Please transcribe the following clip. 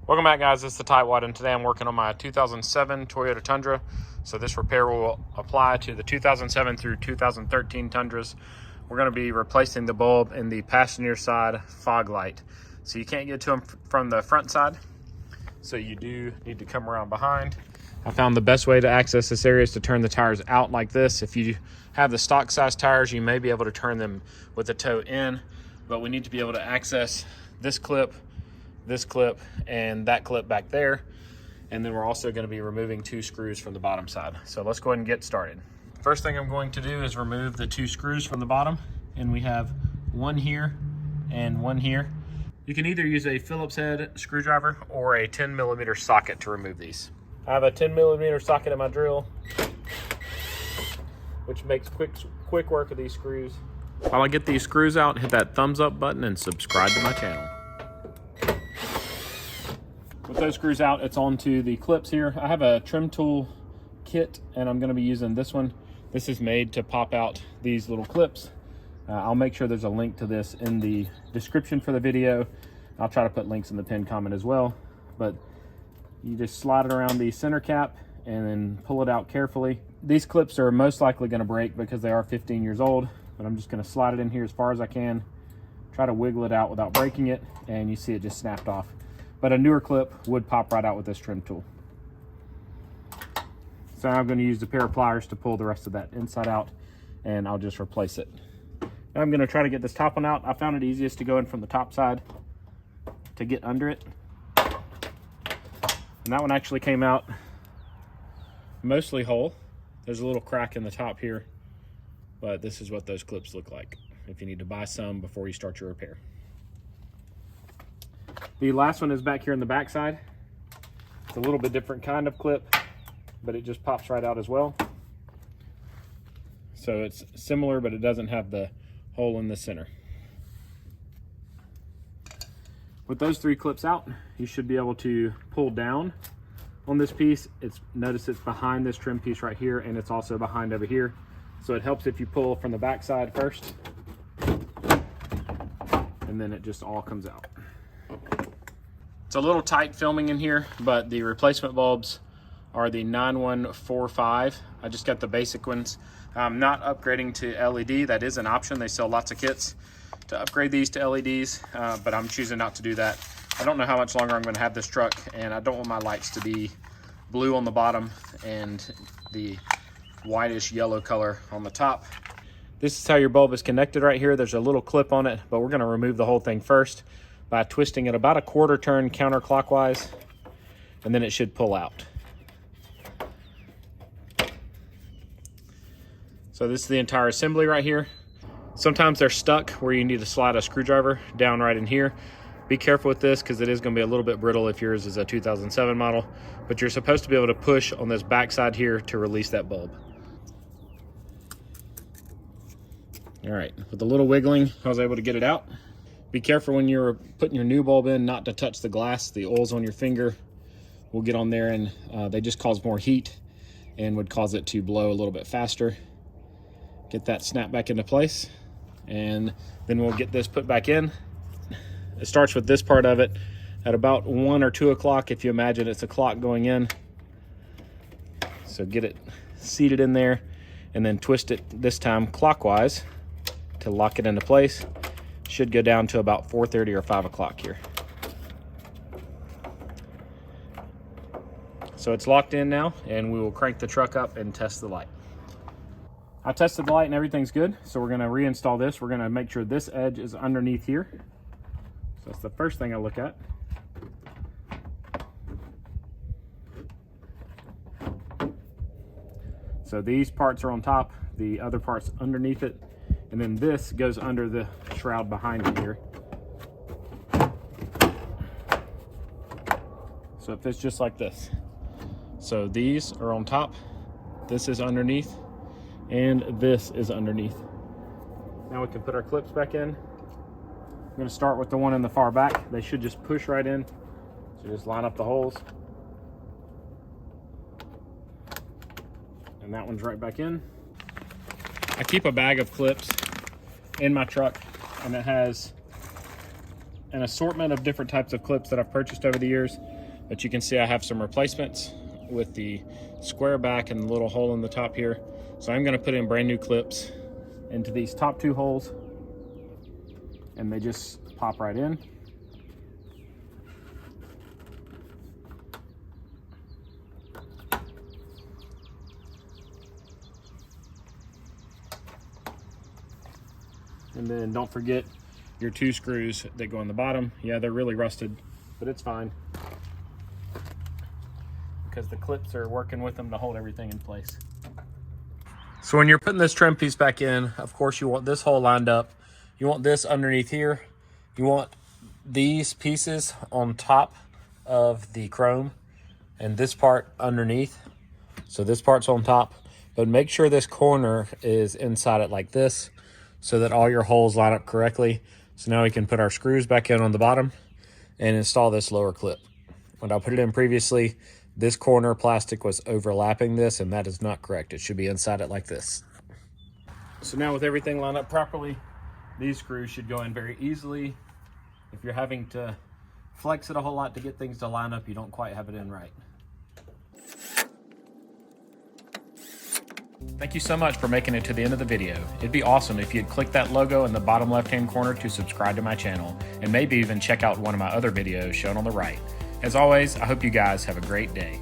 Welcome back, guys. It's the Tightwaddiy, and today I'm working on my 2007 Toyota Tundra. So this repair will apply to the 2007 through 2013 Tundras. We're going to be replacing the bulb in the passenger side fog light. So you can't get to them from the front side, so you do need to come around behind. I found the best way to access this area is to turn the tires out like this. If you have the stock size tires, you may be able to turn them with the toe in, but we need to be able to access this clip, and that clip back there. And then we're also going to be removing 2 screws from the bottom side. So let's go ahead and get started. First thing I'm going to do is remove the 2 screws from the bottom, and we have one here and one here. You can either use a Phillips head screwdriver or a 10mm socket to remove these. I have a 10mm socket in my drill, which makes quick work of these screws. While I get these screws out, hit that thumbs up button and subscribe to my channel. With those screws out, it's onto the clips here. I have a trim tool kit, and I'm going to be using this one. This is made to pop out these little clips. I'll make sure there's a link to this in the description for the video. I'll try to put links in the pinned comment as well. But you just slide it around the center cap and then pull it out carefully. These clips are most likely going to break because they are 15 years old, but I'm just going to slide it in here as far as I can. Try to wiggle it out without breaking it, and you see it just snapped off. But a newer clip would pop right out with this trim tool. So now I'm going to use a pair of pliers to pull the rest of that inside out, and I'll just replace it. Now I'm going to try to get this top one out. I found it easiest to go in from the top side to get under it. And that one actually came out mostly whole. There's a little crack in the top here, but this is what those clips look like if you need to buy some before you start your repair. The last one is back here in the back side. It's a little bit different kind of clip, but it just pops right out as well. So it's similar, but it doesn't have the hole in the center. With those 3 clips out, you should be able to pull down on this piece. Notice it's behind this trim piece right here, and it's also behind over here. So it helps if you pull from the back side first, and then it just all comes out. It's a little tight filming in here, but the replacement bulbs are the 9145. I just got the basic ones. I'm not upgrading to LED. That is an option. They sell lots of kits to upgrade these to LEDs, but I'm choosing not to do that. I don't know how much longer I'm going to have this truck, and I don't want my lights to be blue on the bottom and the whitish yellow color on the top. This is how your bulb is connected right here. There's a little clip on it, but we're going to remove the whole thing first by twisting it about a 1/4 turn counterclockwise, and then it should pull out. So this is the entire assembly right here. Sometimes they're stuck where you need to slide a screwdriver down right in here. Be careful with this because it is going to be a little bit brittle if yours is a 2007 model, but you're supposed to be able to push on this back side here to release that bulb. All right, with a little wiggling, I was able to get it out. Be careful when you're putting your new bulb in not to touch the glass. The oils on your finger will get on there, and they just cause more heat and would cause it to blow a little bit faster. Get that snap back into place, and then we'll get this put back in. It starts with this part of it at about 1 or 2 o'clock, if you imagine it's a clock going in. So get it seated in there, and then twist it this time clockwise to lock it into place. Should go down to about 4:30 or 5 o'clock here. So it's locked in now, and we will crank the truck up and test the light. I tested the light and everything's good, so we're going to reinstall this. We're going to make sure this edge is underneath here. So that's the first thing I look at. So these parts are on top, the other parts underneath it, and then this goes under the shroud behind it here. So it fits just like this. So these are on top, this is underneath, and this is underneath. Now we can put our clips back in. I'm going to start with the one in the far back. They should just push right in. So just line up the holes. And that one's right back in. I keep a bag of clips in my truck, and it has an assortment of different types of clips that I've purchased over the years. But you can see I have some replacements with the square back and the little hole in the top here. So I'm gonna put in brand new clips into these top 2 holes, and they just pop right in. And then don't forget your 2 screws that go on the bottom. Yeah, they're really rusted, but it's fine because the clips are working with them to hold everything in place. So when you're putting this trim piece back in, of course you want this hole lined up. You want this underneath here. You want these pieces on top of the chrome and this part underneath. So this part's on top, but make sure this corner is inside it like this so that all your holes line up correctly. So now we can put our screws back in on the bottom and install this lower clip. When I put it in previously, this corner plastic was overlapping this, and that is not correct. It should be inside it like this. So now with everything lined up properly, these screws should go in very easily. If you're having to flex it a whole lot to get things to line up, you don't quite have it in right. Thank you so much for making it to the end of the video. It'd be awesome if you'd click that logo in the bottom left-hand corner to subscribe to my channel, and maybe even check out one of my other videos shown on the right. As always, I hope you guys have a great day.